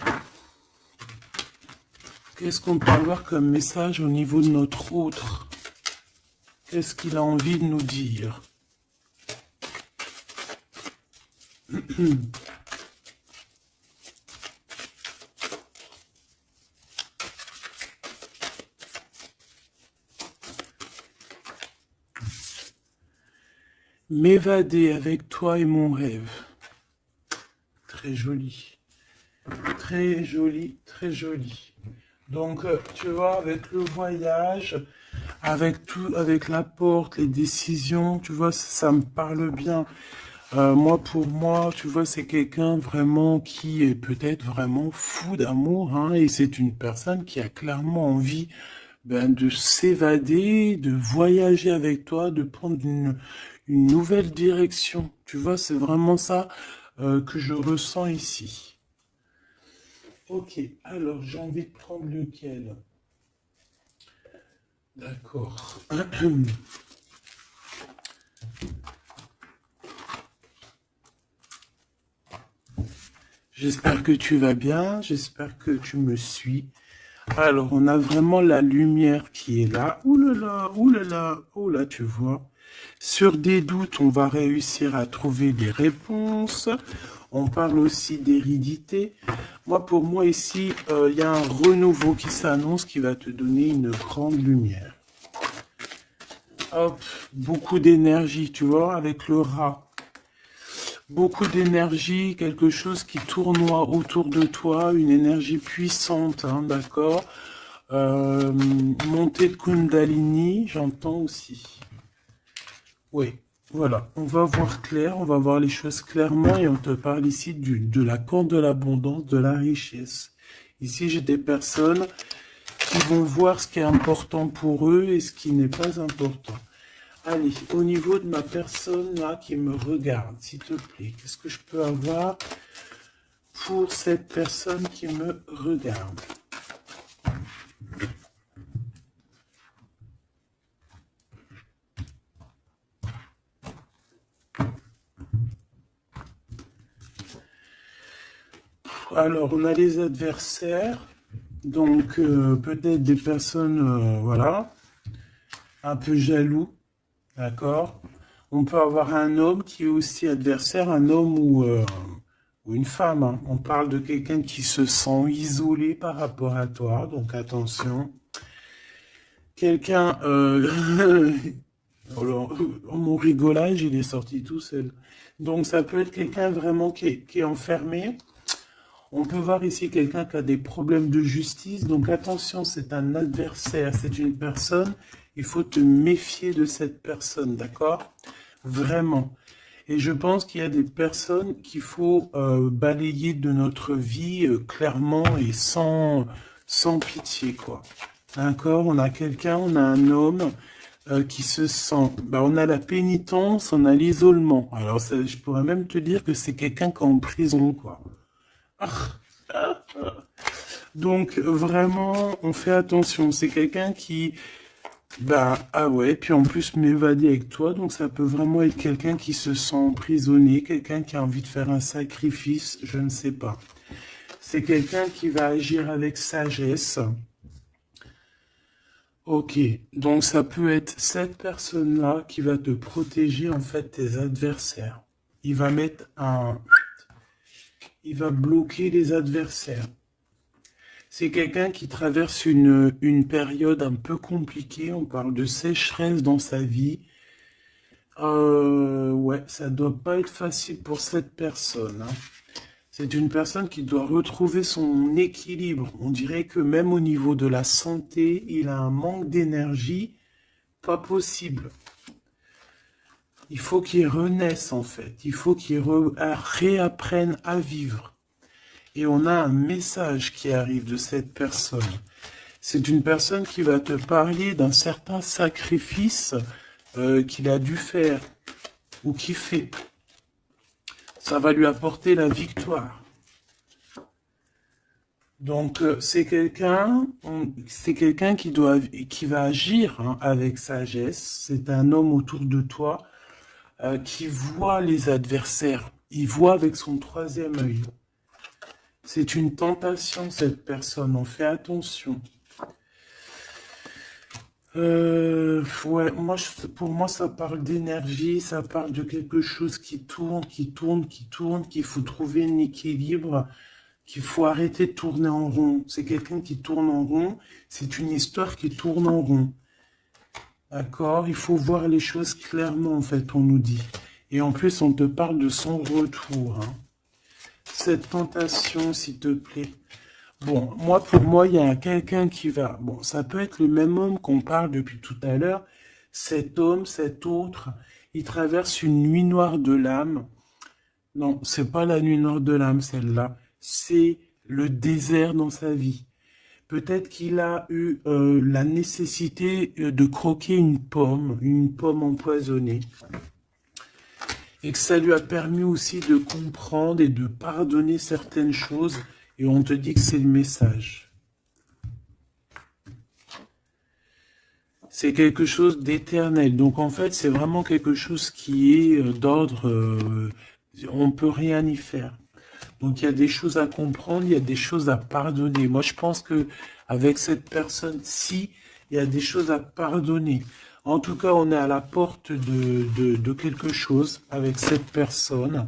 Qu'est-ce qu'on peut avoir comme message au niveau de notre autre? Qu'est-ce qu'il a envie de nous dire? M'évader avec toi est mon rêve. Très joli. Très joli, très joli. Donc, tu vois, avec le voyage, avec tout, avec la porte, les décisions, tu vois, ça me parle bien. Moi, pour moi, tu vois, c'est quelqu'un vraiment qui est peut-être vraiment fou d'amour, hein, et c'est une personne qui a clairement envie de s'évader, de voyager avec toi, de prendre une nouvelle direction. Tu vois, c'est vraiment ça que je ressens ici. Ok, alors j'ai envie de prendre lequel? D'accord. J'espère que tu vas bien, j'espère que tu me suis. Alors, on a vraiment la lumière qui est là. Ouh là là, ouh là là, ouh là, tu vois. Sur des doutes, on va réussir à trouver des réponses. On parle aussi d'hérédité. Moi, pour moi, ici, il y a un renouveau qui s'annonce qui va te donner une grande lumière. Hop, beaucoup d'énergie, tu vois, avec le rat. Beaucoup d'énergie, quelque chose qui tournoie autour de toi, une énergie puissante, hein, d'accord. Montée de Kundalini, j'entends aussi. Oui, voilà, on va voir clair, on va voir les choses clairement et on te parle ici de la corde de l'abondance, de la richesse. Ici, j'ai des personnes qui vont voir ce qui est important pour eux et ce qui n'est pas important. Allez, au niveau de ma personne là qui me regarde, s'il te plaît, qu'est-ce que je peux avoir pour cette personne qui me regarde? Alors, on a les adversaires, donc peut-être des personnes, voilà, un peu jaloux, d'accord? On peut avoir un homme qui est aussi adversaire, un homme ou une femme. Hein. On parle de quelqu'un qui se sent isolé par rapport à toi, donc attention. Quelqu'un... alors, mon rigolage, il est sorti tout seul. Donc ça peut être quelqu'un vraiment qui est enfermé. On peut voir ici quelqu'un qui a des problèmes de justice. Donc attention, c'est un adversaire, c'est une personne. Il faut te méfier de cette personne, d'accord? Vraiment. Et je pense qu'il y a des personnes qu'il faut balayer de notre vie clairement et sans pitié, quoi. D'accord? On a quelqu'un, on a un homme qui se sent... on a la pénitence, on a l'isolement. Alors, je pourrais même te dire que c'est quelqu'un qui est en prison, quoi. Donc, vraiment, on fait attention. C'est quelqu'un qui... ah ouais, puis en plus m'évader avec toi, donc ça peut vraiment être quelqu'un qui se sent emprisonné, quelqu'un qui a envie de faire un sacrifice, je ne sais pas. C'est quelqu'un qui va agir avec sagesse. Ok, donc ça peut être cette personne-là qui va te protéger en fait tes adversaires. Il va mettre il va bloquer les adversaires. C'est quelqu'un qui traverse une période un peu compliquée. On parle de sécheresse dans sa vie. Ouais, ça doit pas être facile pour cette personne. Hein. C'est une personne qui doit retrouver son équilibre. On dirait que même au niveau de la santé, il a un manque d'énergie pas possible. Il faut qu'il renaisse en fait. Il faut qu'il réapprenne à vivre. Et on a un message qui arrive de cette personne. C'est une personne qui va te parler d'un certain sacrifice qu'il a dû faire ou qu'il fait. Ça va lui apporter la victoire. Donc, c'est quelqu'un qui va agir hein, avec sagesse. C'est un homme autour de toi qui voit les adversaires. Il voit avec son troisième œil. C'est une tentation, cette personne. On fait attention. Ouais, pour moi, ça parle d'énergie, ça parle de quelque chose qui tourne, qu'il faut trouver un équilibre, qu'il faut arrêter de tourner en rond. C'est quelqu'un qui tourne en rond, c'est une histoire qui tourne en rond. D'accord? Il faut voir les choses clairement, en fait, on nous dit. Et en plus, on te parle de son retour. Hein. Cette tentation, s'il te plaît. Bon, pour moi, il y a quelqu'un qui va... Bon, ça peut être le même homme qu'on parle depuis tout à l'heure. Cet homme, cet autre, il traverse une nuit noire de l'âme. Non, c'est pas la nuit noire de l'âme, celle-là. C'est le désert dans sa vie. Peut-être qu'il a eu la nécessité de croquer une pomme empoisonnée. Et que ça lui a permis aussi de comprendre et de pardonner certaines choses. Et on te dit que c'est le message. C'est quelque chose d'éternel. Donc en fait, c'est vraiment quelque chose qui est d'ordre... on ne peut rien y faire. Donc il y a des choses à comprendre, il y a des choses à pardonner. Moi, je pense que avec cette personne-ci, il y a des choses à pardonner. En tout cas, on est à la porte de quelque chose avec cette personne.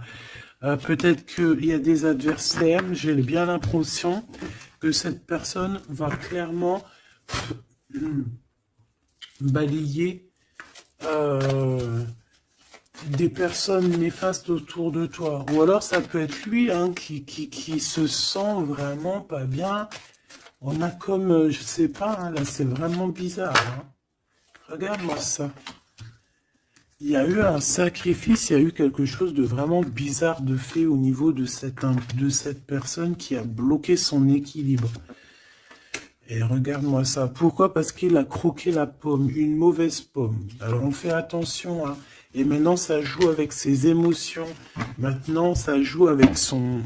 Peut-être qu'il y a des adversaires, j'ai bien l'impression que cette personne va clairement balayer des personnes néfastes autour de toi. Ou alors ça peut être lui hein, qui se sent vraiment pas bien. On a comme, je sais pas, hein, là c'est vraiment bizarre. Hein. Regarde-moi ça. Il y a eu un sacrifice, il y a eu quelque chose de vraiment bizarre de fait au niveau de cette personne qui a bloqué son équilibre. Et regarde-moi ça. Pourquoi? Parce qu'il a croqué la pomme, une mauvaise pomme. Alors on fait attention. Hein. Et maintenant ça joue avec ses émotions. Maintenant ça joue avec son...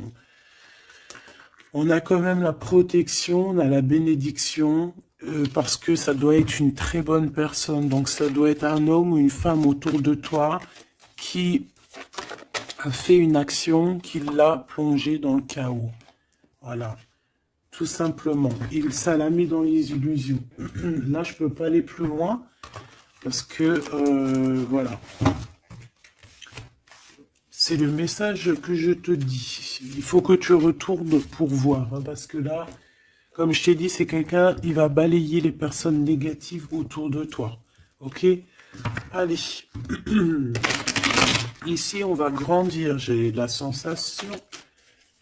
On a quand même la protection, on a la bénédiction. Parce que ça doit être une très bonne personne. Donc ça doit être un homme ou une femme autour de toi qui a fait une action qui l'a plongé dans le chaos. Voilà. Tout simplement. Ça l'a mis dans les illusions. Là, je peux pas aller plus loin. Parce que, voilà. C'est le message que je te dis. Il faut que tu retournes pour voir. Hein, parce que là... Comme je t'ai dit, c'est quelqu'un, il va balayer les personnes négatives autour de toi. Ok? Allez. Ici, on va grandir. J'ai la sensation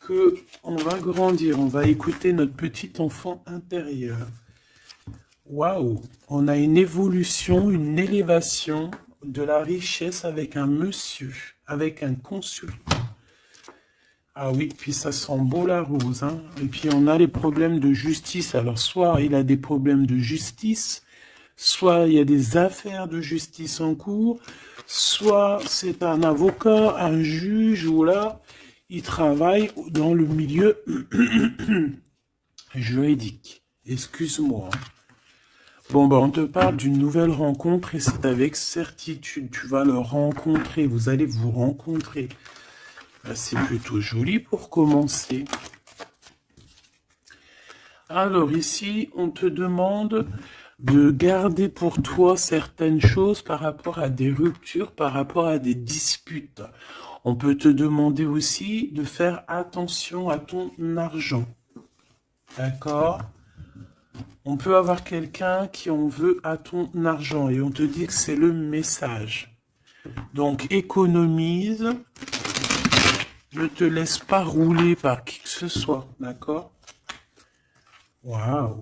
que on va grandir. On va écouter notre petit enfant intérieur. Waouh! On a une évolution, une élévation de la richesse avec un monsieur, avec un consultant. Ah oui, puis ça sent beau la rose. Hein. Et puis on a les problèmes de justice. Alors soit il a des problèmes de justice, soit il y a des affaires de justice en cours, soit c'est un avocat, un juge, ou là, il travaille dans le milieu juridique. Excuse-moi. Bon, on te parle d'une nouvelle rencontre et c'est avec certitude. Tu vas le rencontrer, vous allez vous rencontrer. C'est plutôt joli pour commencer. Alors ici, on te demande de garder pour toi certaines choses par rapport à des ruptures, par rapport à des disputes. On peut te demander aussi de faire attention à ton argent. D'accord? On peut avoir quelqu'un qui en veut à ton argent et on te dit que c'est le message. Donc économise. Ne te laisse pas rouler par qui que ce soit, d'accord? Waouh!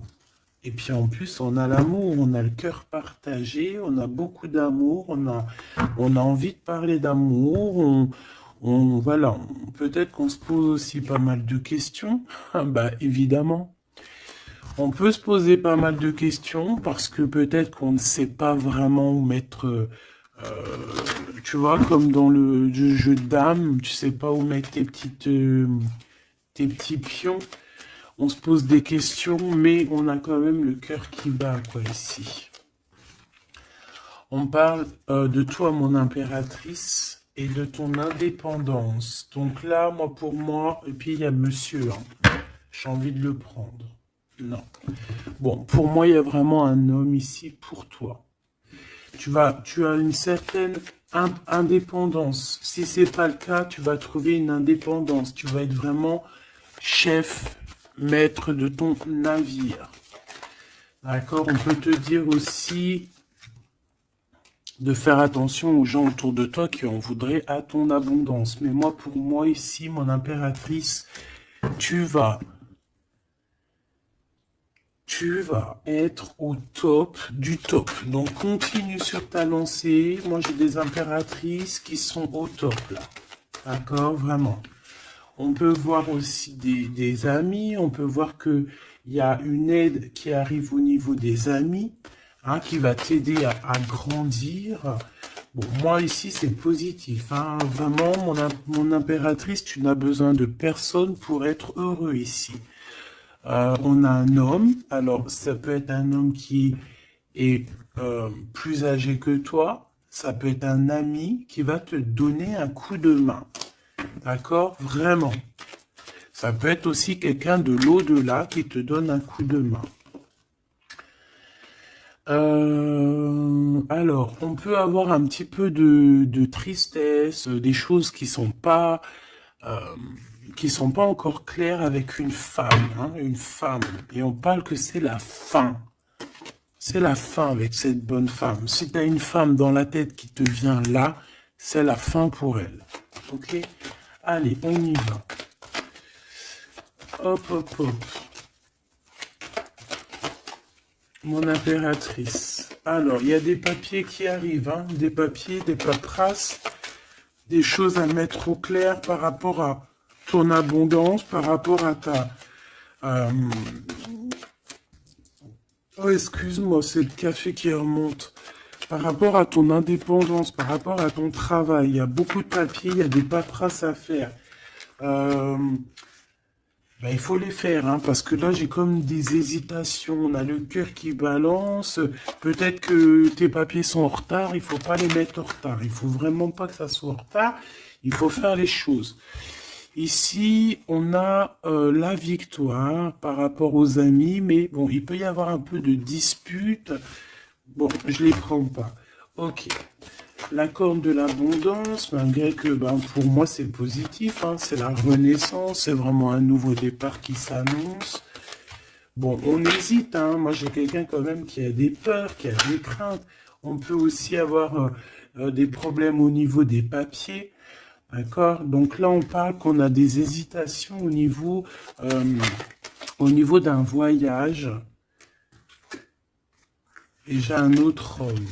Et puis en plus, on a l'amour, on a le cœur partagé, on a beaucoup d'amour, on a envie de parler d'amour, voilà, peut-être qu'on se pose aussi pas mal de questions, bah évidemment. On peut se poser pas mal de questions parce que peut-être qu'on ne sait pas vraiment où mettre Tu vois, comme dans le jeu de dames, tu sais pas où mettre tes petits pions. On se pose des questions, mais on a quand même le cœur qui bat, quoi, ici. On parle de toi, mon impératrice, et de ton indépendance. Donc là, moi, pour moi, et puis il y a monsieur, hein. J'ai envie de le prendre. Non. Bon, pour moi, il y a vraiment un homme ici pour toi. Tu as une certaine indépendance. Si c'est pas le cas, tu vas trouver une indépendance. Tu vas être vraiment chef, maître de ton navire. D'accord? On peut te dire aussi de faire attention aux gens autour de toi qui en voudraient à ton abondance. Mais moi, pour moi, ici, mon impératrice, tu vas être au top du top. Donc, continue sur ta lancée. Moi, j'ai des impératrices qui sont au top, là. D'accord? Vraiment. On peut voir aussi des amis. On peut voir qu'il y a une aide qui arrive au niveau des amis, hein, qui va t'aider à grandir. Bon, moi, ici, c'est positif. Hein. Vraiment, mon impératrice, tu n'as besoin de personne pour être heureux ici. On a un homme, alors ça peut être un homme qui est plus âgé que toi, ça peut être un ami qui va te donner un coup de main, d'accord? Vraiment. Ça peut être aussi quelqu'un de l'au-delà qui te donne un coup de main. Alors, on peut avoir un petit peu de tristesse, des choses qui sont pas encore claires avec une femme, hein, une femme. Et on parle que c'est la fin. C'est la fin avec cette bonne femme. Si tu as une femme dans la tête qui te vient là, c'est la fin pour elle. Ok? Allez, on y va. Hop, hop, hop. Mon impératrice. Alors, il y a des papiers qui arrivent, hein, des papiers, des paperasses, des choses à mettre au clair par rapport à ton abondance, par rapport à ta... Oh, excuse-moi, c'est le café qui remonte. Par rapport à ton indépendance, par rapport à ton travail, il y a beaucoup de papiers, il y a des paperasses à faire. Il faut les faire, hein, parce que là, j'ai comme des hésitations. On a le cœur qui balance. Peut-être que tes papiers sont en retard. Il faut pas les mettre en retard. Il faut vraiment pas que ça soit en retard. Il faut faire les choses. Ici, on a la victoire par rapport aux amis. Mais bon, il peut y avoir un peu de dispute. Bon, je les prends pas. Ok. La corne de l'abondance, malgré que pour moi c'est positif, hein, c'est la renaissance, c'est vraiment un nouveau départ qui s'annonce. Bon, on hésite, hein, moi j'ai quelqu'un quand même qui a des peurs, qui a des craintes. On peut aussi avoir des problèmes au niveau des papiers, d'accord? Donc là on parle qu'on a des hésitations au niveau d'un voyage. Et j'ai un autre homme.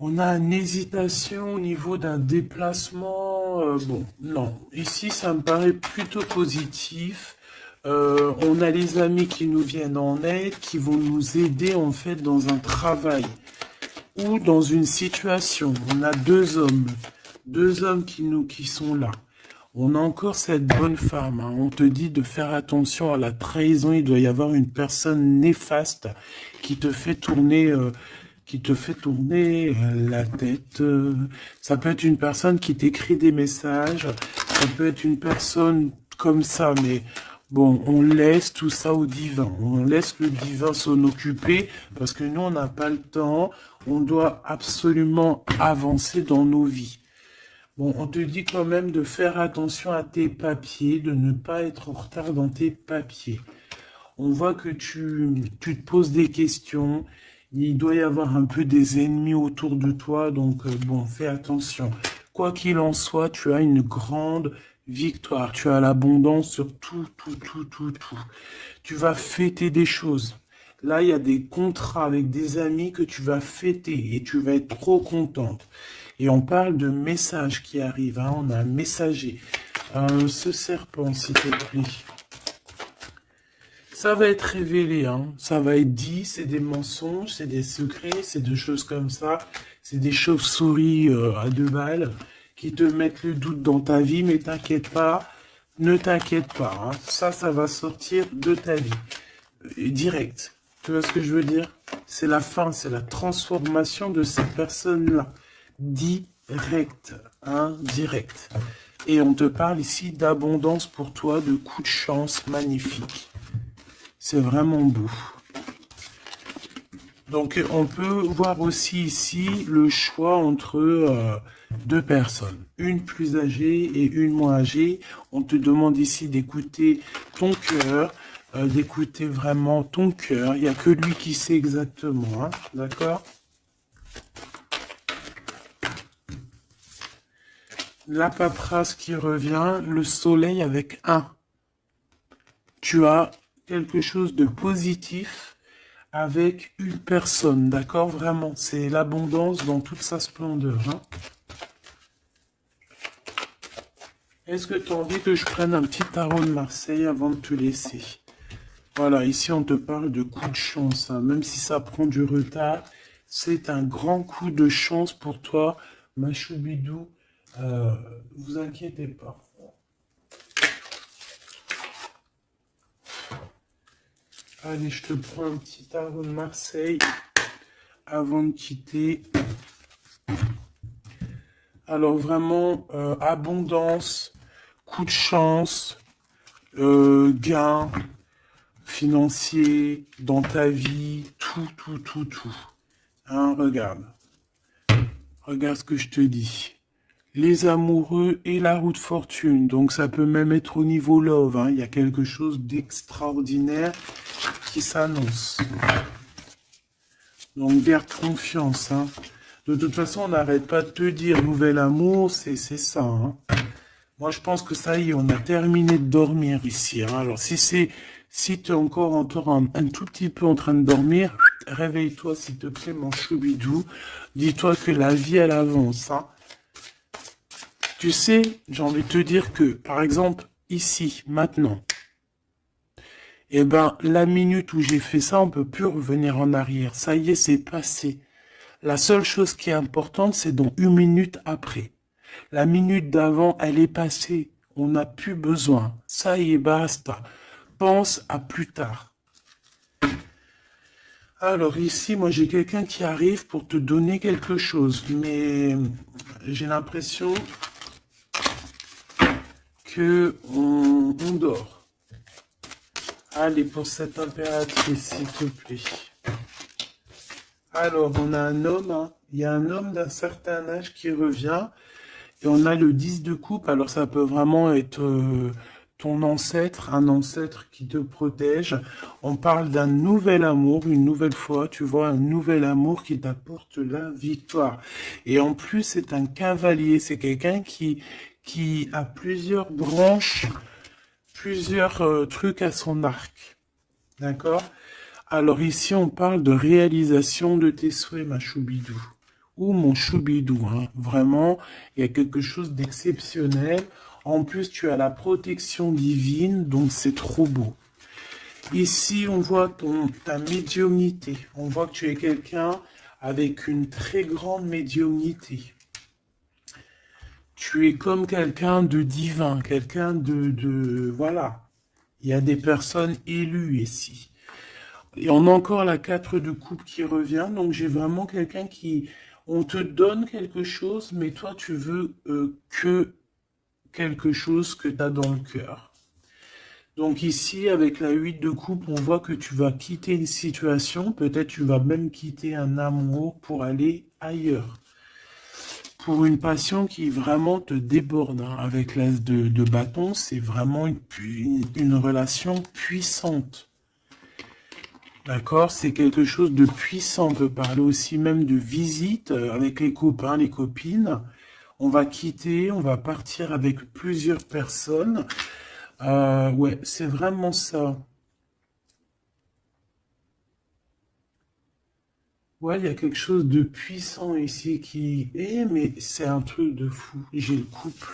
On a une hésitation au niveau d'un déplacement. Bon, non. Ici, ça me paraît plutôt positif. On a les amis qui nous viennent en aide, qui vont nous aider en fait dans un travail ou dans une situation. On a deux hommes qui sont là. On a encore cette bonne femme. Hein. On te dit de faire attention à la trahison. Il doit y avoir une personne néfaste qui te fait tourner la tête. Ça peut être une personne qui t'écrit des messages, ça peut être une personne comme ça, mais bon, on laisse tout ça au divin. On laisse le divin s'en occuper, parce que nous, on n'a pas le temps. On doit absolument avancer dans nos vies. Bon, on te dit quand même de faire attention à tes papiers, de ne pas être en retard dans tes papiers. On voit que tu te poses des questions. Il doit y avoir un peu des ennemis autour de toi, donc bon, fais attention. Quoi qu'il en soit, tu as une grande victoire. Tu as l'abondance sur tout. Tu vas fêter des choses. Là, il y a des contrats avec des amis que tu vas fêter et tu vas être trop contente. Et on parle de messages qui arrivent. Hein. On a un messager. Ce serpent, s'il te plaît. Ça va être révélé, hein. Ça va être dit, c'est des mensonges, c'est des secrets, c'est des choses comme ça. C'est des chauves-souris à 2 balles qui te mettent le doute dans ta vie, mais t'inquiète pas, ne t'inquiète pas, hein. Ça va sortir de ta vie. Et direct. Tu vois ce que je veux dire? C'est la fin, c'est la transformation de cette personne-là. Direct, hein, direct. Et on te parle ici d'abondance pour toi, de coups de chance magnifiques. C'est vraiment beau. Donc, on peut voir aussi ici le choix entre 2 personnes. Une plus âgée et une moins âgée. On te demande ici d'écouter ton cœur, d'écouter vraiment ton cœur. Il n'y a que lui qui sait exactement, hein, d'accord? La paperasse qui revient, le soleil avec 1. Tu as quelque chose de positif avec une personne, d'accord? Vraiment, c'est l'abondance dans toute sa splendeur, hein. Est-ce que tu as envie que je prenne un petit tarot de Marseille avant de te laisser? Voilà, ici on te parle de coup de chance, hein. Même si ça prend du retard, c'est un grand coup de chance pour toi, ma choubidou. Vous inquiétez pas. Allez, je te prends un petit tarot de Marseille avant de quitter. Alors vraiment, abondance, coup de chance, gain financier dans ta vie, tout. Hein, regarde. Regarde ce que je te dis. Les amoureux et la roue de fortune. Donc ça peut même être au niveau love, hein. Il y a quelque chose d'extraordinaire qui s'annonce. Donc garde confiance, hein. De toute façon, on n'arrête pas de te dire nouvel amour, c'est ça, hein. Moi, je pense que ça y est, on a terminé de dormir ici, hein. Alors, si tu es encore un tout petit peu en train de dormir, réveille-toi, s'il te plaît, mon choubidou. Dis-toi que la vie, elle avance, hein. Tu sais, j'ai envie de te dire que, par exemple, ici, maintenant, eh ben, la minute où j'ai fait ça, on peut plus revenir en arrière. Ça y est, c'est passé. La seule chose qui est importante, c'est dans 1 minute après. La minute d'avant, elle est passée. On n'a plus besoin. Ça y est, basta. Pense à plus tard. Alors ici, moi j'ai quelqu'un qui arrive pour te donner quelque chose, mais j'ai l'impression que on dort. Allez, pour cette impératrice, s'il te plaît. Alors, on a un homme, hein. Il y a un homme d'un certain âge qui revient, et on a le 10 de coupe. Alors, ça peut vraiment être ton ancêtre, un ancêtre qui te protège. On parle d'un nouvel amour, une nouvelle fois, tu vois, un nouvel amour qui t'apporte la victoire. Et en plus, c'est un cavalier, c'est quelqu'un qui a plusieurs branches, plusieurs trucs à son arc. D'accord? Alors ici, on parle de réalisation de tes souhaits, ma choubidou. Ou mon choubidou, hein. Vraiment, il y a quelque chose d'exceptionnel. En plus, tu as la protection divine, donc c'est trop beau. Ici, on voit ta médiumnité. On voit que tu es quelqu'un avec une très grande médiumnité. Tu es comme quelqu'un de divin, quelqu'un voilà. Il y a des personnes élues ici. Et on a encore la 4 de coupe qui revient. Donc j'ai vraiment quelqu'un qui... On te donne quelque chose, mais toi tu veux que quelque chose que tu as dans le cœur. Donc ici, avec la 8 de coupe, on voit que tu vas quitter une situation. Peut-être tu vas même quitter un amour pour aller ailleurs. Pour une passion qui vraiment te déborde, hein. Avec l'as de bâton, c'est vraiment une relation puissante. D'accord? C'est quelque chose de puissant. On peut parler aussi même de visite avec les copains, les copines. On va quitter, on va partir avec plusieurs personnes. Ouais, c'est vraiment ça. Ouais, il y a quelque chose de puissant ici qui... mais c'est un truc de fou. J'ai le couple.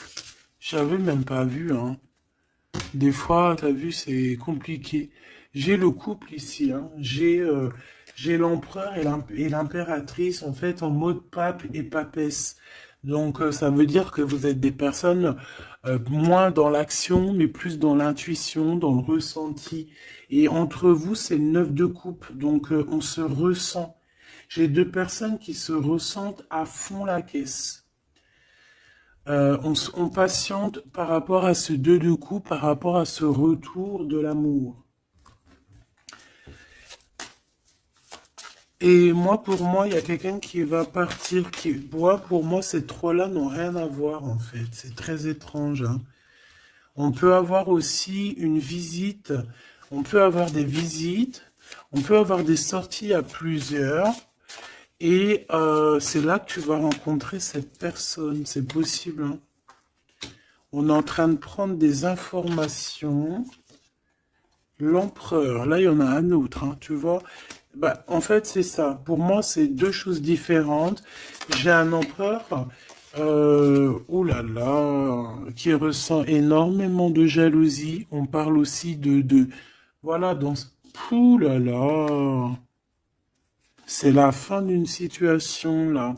J'avais même pas vu, hein. Des fois, t'as vu, c'est compliqué. j'ai le couple ici, hein. J'ai l'empereur et l'impératrice, en fait, en mode pape et papesse. Donc, ça veut dire que vous êtes des personnes moins dans l'action, mais plus dans l'intuition, dans le ressenti. Et entre vous, c'est le 9 de coupe. Donc, on se ressent. J'ai deux personnes qui se ressentent à fond la caisse. On patiente par rapport à ce 2 de coupe, par rapport à ce retour de l'amour. Et moi, pour moi, il y a quelqu'un qui va partir, pour moi, ces trois-là n'ont rien à voir, en fait. C'est très étrange, hein. On peut avoir aussi une visite, on peut avoir des visites, on peut avoir des sorties à plusieurs, et c'est là que tu vas rencontrer cette personne, c'est possible, hein. On est en train de prendre des informations. L'empereur, là, il y en a un autre, hein, tu vois. Bah, en fait, c'est ça. Pour moi, c'est deux choses différentes. J'ai un empereur, oh là là, qui ressent énormément de jalousie. On parle aussi voilà, ouh là là, c'est la fin d'une situation, là.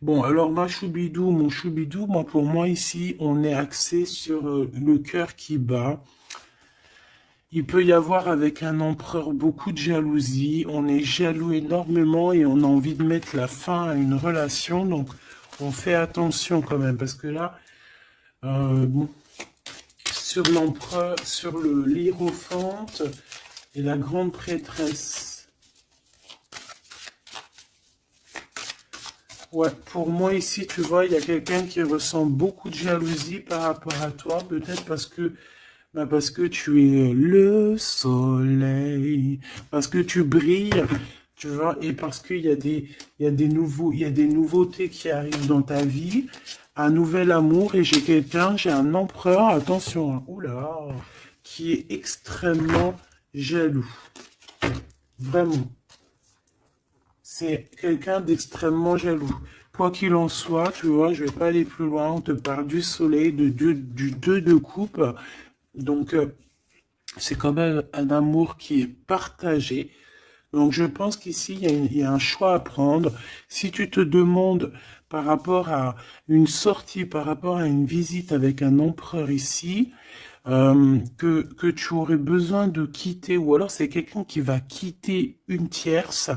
Bon, alors, mon choubidou, moi, pour moi, ici, on est axé sur le cœur qui bat. Il peut y avoir avec un empereur beaucoup de jalousie. On est jaloux énormément et on a envie de mettre la fin à une relation. Donc, on fait attention quand même. Parce que là, bon, sur l'empereur, sur l'hiérophante et la grande prêtresse. Ouais, pour moi ici, tu vois, il y a quelqu'un qui ressent beaucoup de jalousie par rapport à toi. Peut-être parce que tu es le soleil, parce que tu brilles, tu vois, et parce il y a des nouveautés qui arrivent dans ta vie, un nouvel amour, et j'ai un empereur, attention, hein, oula, qui est extrêmement jaloux, vraiment. C'est quelqu'un d'extrêmement jaloux. Quoi qu'il en soit, tu vois, je vais pas aller plus loin, on te parle du soleil, du 2 de coupe, donc, c'est quand même un amour qui est partagé. Donc, je pense qu'ici, il y a un choix à prendre. Si tu te demandes par rapport à une sortie, par rapport à une visite avec un empereur ici, que tu aurais besoin de quitter, ou alors c'est quelqu'un qui va quitter une tierce,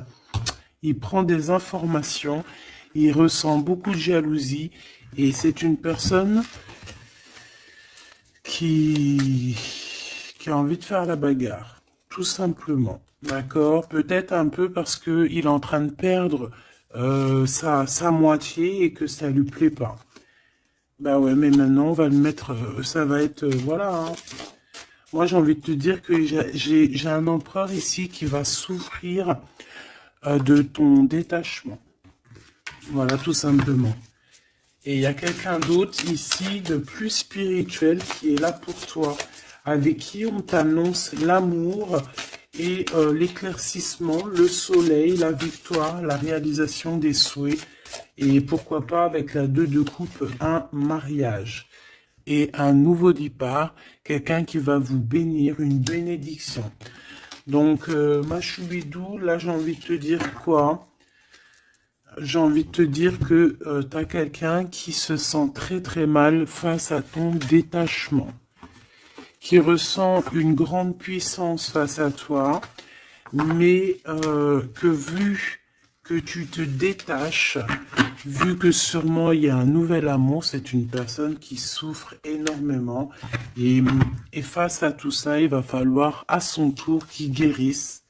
il prend des informations, il ressent beaucoup de jalousie, et c'est une personne qui, qui a envie de faire la bagarre, tout simplement. D'accord? Peut-être un peu parce que il est en train de perdre sa moitié et que ça lui plaît pas. Bah ouais, mais maintenant on va le mettre, ça va être, voilà, hein. Moi j'ai envie de te dire que j'ai un empereur ici qui va souffrir de ton détachement. Voilà, tout simplement. Et il y a quelqu'un d'autre ici de plus spirituel qui est là pour toi, avec qui on t'annonce l'amour et l'éclaircissement, le soleil, la victoire, la réalisation des souhaits. Et pourquoi pas avec la 2 de coupe, un mariage. Et un nouveau départ, quelqu'un qui va vous bénir, une bénédiction. Donc, ma choubidou, là j'ai envie de te dire quoi? J'ai envie de te dire que tu as quelqu'un qui se sent très très mal face à ton détachement, qui ressent une grande puissance face à toi, mais que vu que tu te détaches, vu que sûrement il y a un nouvel amour, c'est une personne qui souffre énormément, et face à tout ça, il va falloir à son tour qu'il guérisse.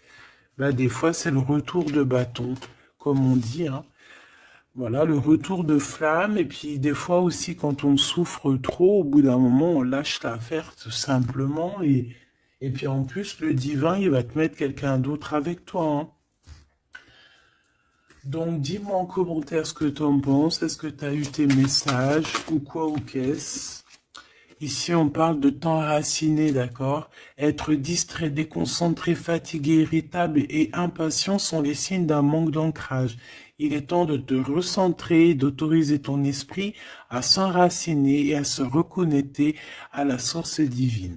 Bah, des fois, c'est le retour de bâton, comme on dit, hein. Voilà, le retour de flamme, et puis des fois aussi quand on souffre trop, au bout d'un moment, on lâche l'affaire tout simplement, et puis en plus, le divin, il va te mettre quelqu'un d'autre avec toi, hein. Donc dis-moi en commentaire ce que tu en penses, est-ce que tu as eu tes messages, ou quoi ou qu'est-ce? Ici, on parle de temps raciné, d'accord? Être distrait, déconcentré, fatigué, irritable et impatient sont les signes d'un manque d'ancrage. Il est temps de te recentrer, d'autoriser ton esprit à s'enraciner et à se reconnecter à la source divine.